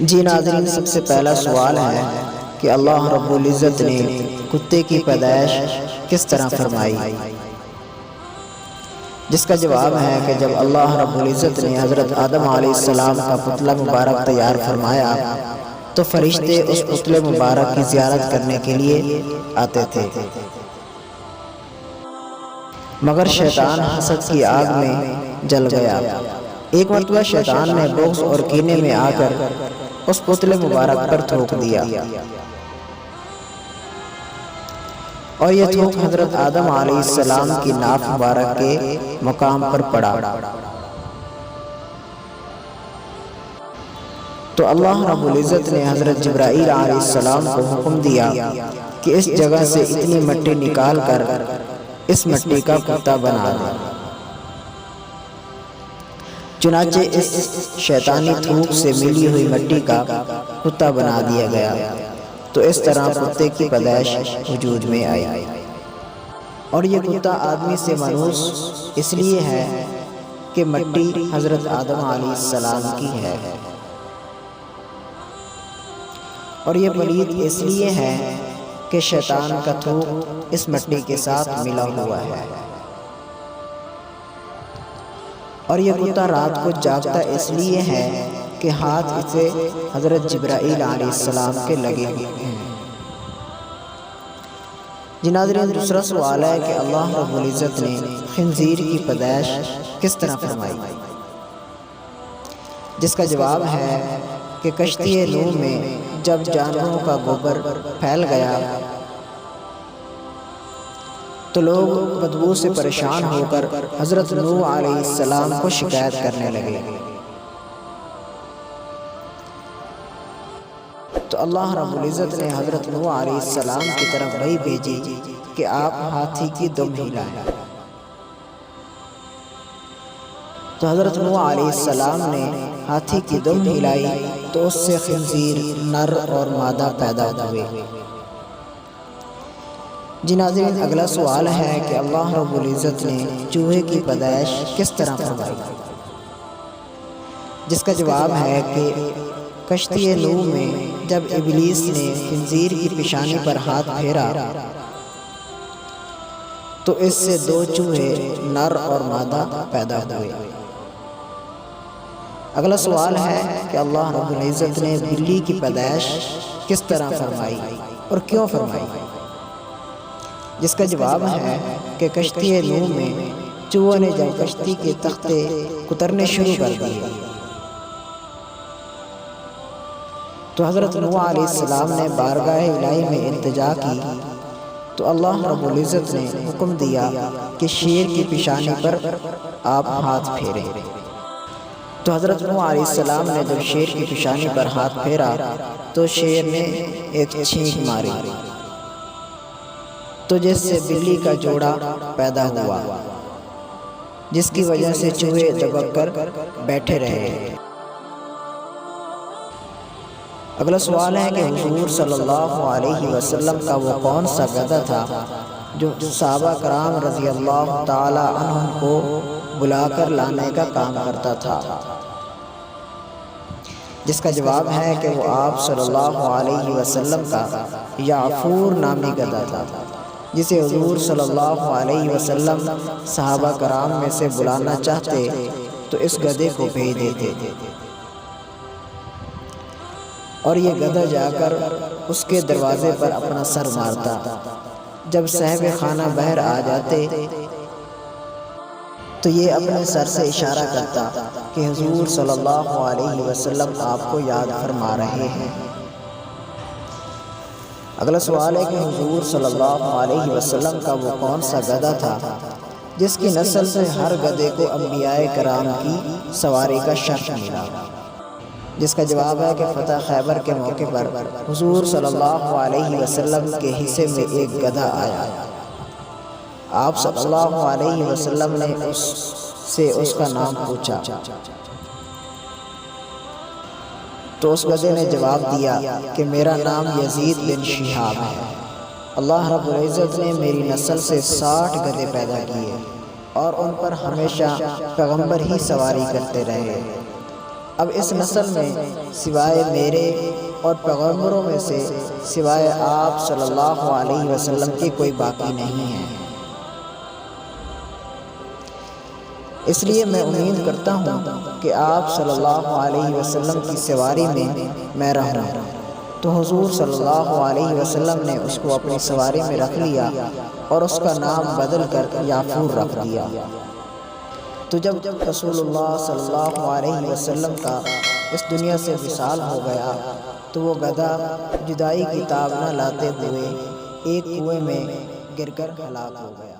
جی ناظرین، سب سے پہلا سوال ہے کہ اللہ رب العزت نے کتے کی پیدائش کس طرح فرمائی؟ جس کا جواب ہے کہ جب اللہ رب العزت نے حضرت آدم علیہ السلام کا پتلا مبارک تیار فرمایا تو فرشتے اس پتلے مبارک کی زیارت کرنے کے لیے آتے تھے، مگر شیطان حسد کی آگ میں جل گیا۔ ایک مرتبہ شیطان نے بغض اور کینے میں آ کر اس پتلے مبارک پر تھوک دیا، اور یہ تھوک حضرت آدم علیہ السلام کی ناف مبارک کے مقام پر پڑا۔ تو اللہ رب العزت نے حضرت جبرائیل علیہ السلام کو حکم دیا کہ اس جگہ سے اتنی مٹی نکال کر اس مٹی کا کتا بنا دے۔ چنانچہ اس شیطانی تھوک سے ملی ہوئی مٹی کا کتا بنا دیا گیا، تو اس طرح کتے کی پیدائش وجود میں آئی۔ اور یہ کتا آدمی سے منحوس اس لیے ہے کہ مٹی حضرت آدم علیہ السلام کی ہے، اور یہ پلید اس لیے ہے کہ شیطان کا تھوک اس مٹی کے ساتھ ملا ہوا ہے۔ اور یہ کتا رات کو جاگتا اس لیے ہے کہ ہاتھ اسے حضرت جبرائیل علیہ السلام کے لگے ہوئے ہیں۔ جی ناظرین، دوسرا سوال ہے کہ اللہ رب العزت نے خنزیر کی پیدائش کس طرح فرمائی؟ جس کا جواب ہے کہ کشتی نوح میں جب جانوروں کا گوبر پھیل گیا تو لوگ بدبو سے پریشان ہو کر حضرت نوح علیہ السلام کو شکایت کرنے لگے، تو اللہ رب العزت نے حضرت نوح علیہ السلام کی طرف وحی بھیجی کہ آپ ہاتھی کی دم ہلائیں۔ تو حضرت نوح علیہ السلام نے ہاتھی کی دم ہلائی تو اس سے خنزیر نر اور مادہ پیدا ہوئے۔ جی ناظرین، اگلا سوال ہے کہ اللہ رب العزت نے چوہے کی پیدائش کس طرح فرمائی؟ جس کا جواب ہے کہ کشتی نوح میں جب ابلیس نے خنزیر کی پیشانی پر ہاتھ پھیرا تو اس سے دو چوہے نر اور مادہ پیدا ہوئے۔ اگلا سوال ہے کہ اللہ رب العزت نے بلی کی پیدائش کس طرح فرمائی اور کیوں فرمائی؟ جس کا جواب ہے کہ کشتی نوح میں چوہوں نے جب کشتی کے تختے کترنے شروع کر دیے تو حضرت نوح علیہ السلام نے بارگاہ الہی میں التجا کی، تو اللہ رب العزت نے حکم دیا کہ شیر کی پیشانی پر آپ ہاتھ پھیریں۔ تو حضرت نوح علیہ السلام نے جب شیر کی پیشانی پر ہاتھ پھیرا تو شیر نے ایک چھینک ماری، تو جس سے بلی کا جوڑا پیدا ہوا، جس کی وجہ سے چوہے دبک کر بیٹھے رہے۔ اگلا سوال ہے کہ حضور صلی اللہ علیہ وسلم کا وہ کون سا گدھا تھا جو صحابہ کرام رضی اللہ تعالی عنہم کو بلا کر لانے کا کام کرتا تھا؟ جس کا جواب ہے کہ وہ آپ صلی اللہ علیہ وسلم کا یعفور نامی گدھا تھا، جسے حضور صلی اللہ علیہ وسلم صحابہ کرام میں سے بلانا چاہتے تو اس گدھے کو بھیج دیتے، اور یہ گدھا جا کر اس کے دروازے پر اپنا سر مارتا۔ جب صاحب خانہ بہر آ جاتے تو یہ اپنے سر سے اشارہ کرتا کہ حضور صلی اللہ علیہ وسلم آپ کو یاد فرما رہے ہیں۔ اگلا سوال ہے کہ حضور صلی اللہ علیہ وسلم کا وہ کون سا گدھا تھا جس کی نسل سے ہر گدھے کو انبیاء کرام کی سواری کا شرف ملا؟ جس کا جواب ہے کہ فتح خیبر کے موقع پر حضور صلی اللہ علیہ وسلم کے حصے میں ایک گدھا آیا، آپ صلی اللہ علیہ وسلم نے اس کا نام پوچھا تو اس گدھے نے جواب دیا کہ میرا نام یزید بن شہاب ہے، اللہ رب العزت نے میری نسل سے 60 گدھے پیدا کیے اور ان پر ہمیشہ پیغمبر ہی سواری کرتے رہے۔ اب اس نسل میں سوائے میرے اور پیغمبروں میں سے سوائے آپ صلی اللہ علیہ وسلم کے کوئی باقی نہیں ہے۔ اس لیے میں امید کرتا ہوں کہ آپ صلی اللہ علیہ وسلم کی سواری میں رہوں۔ تو حضور صلی اللہ علیہ وسلم نے اس کو اپنی سواری میں رکھ لیا اور اس کا نام بدل کر یافور رکھ دیا۔ تو جب رسول اللہ صلی اللہ علیہ وسلم کا اس دنیا سے وصال ہو گیا تو وہ گدھا جدائی کی تاب نہ لاتے ہوئے ایک کنویں میں گر کر ہلاک ہو گیا۔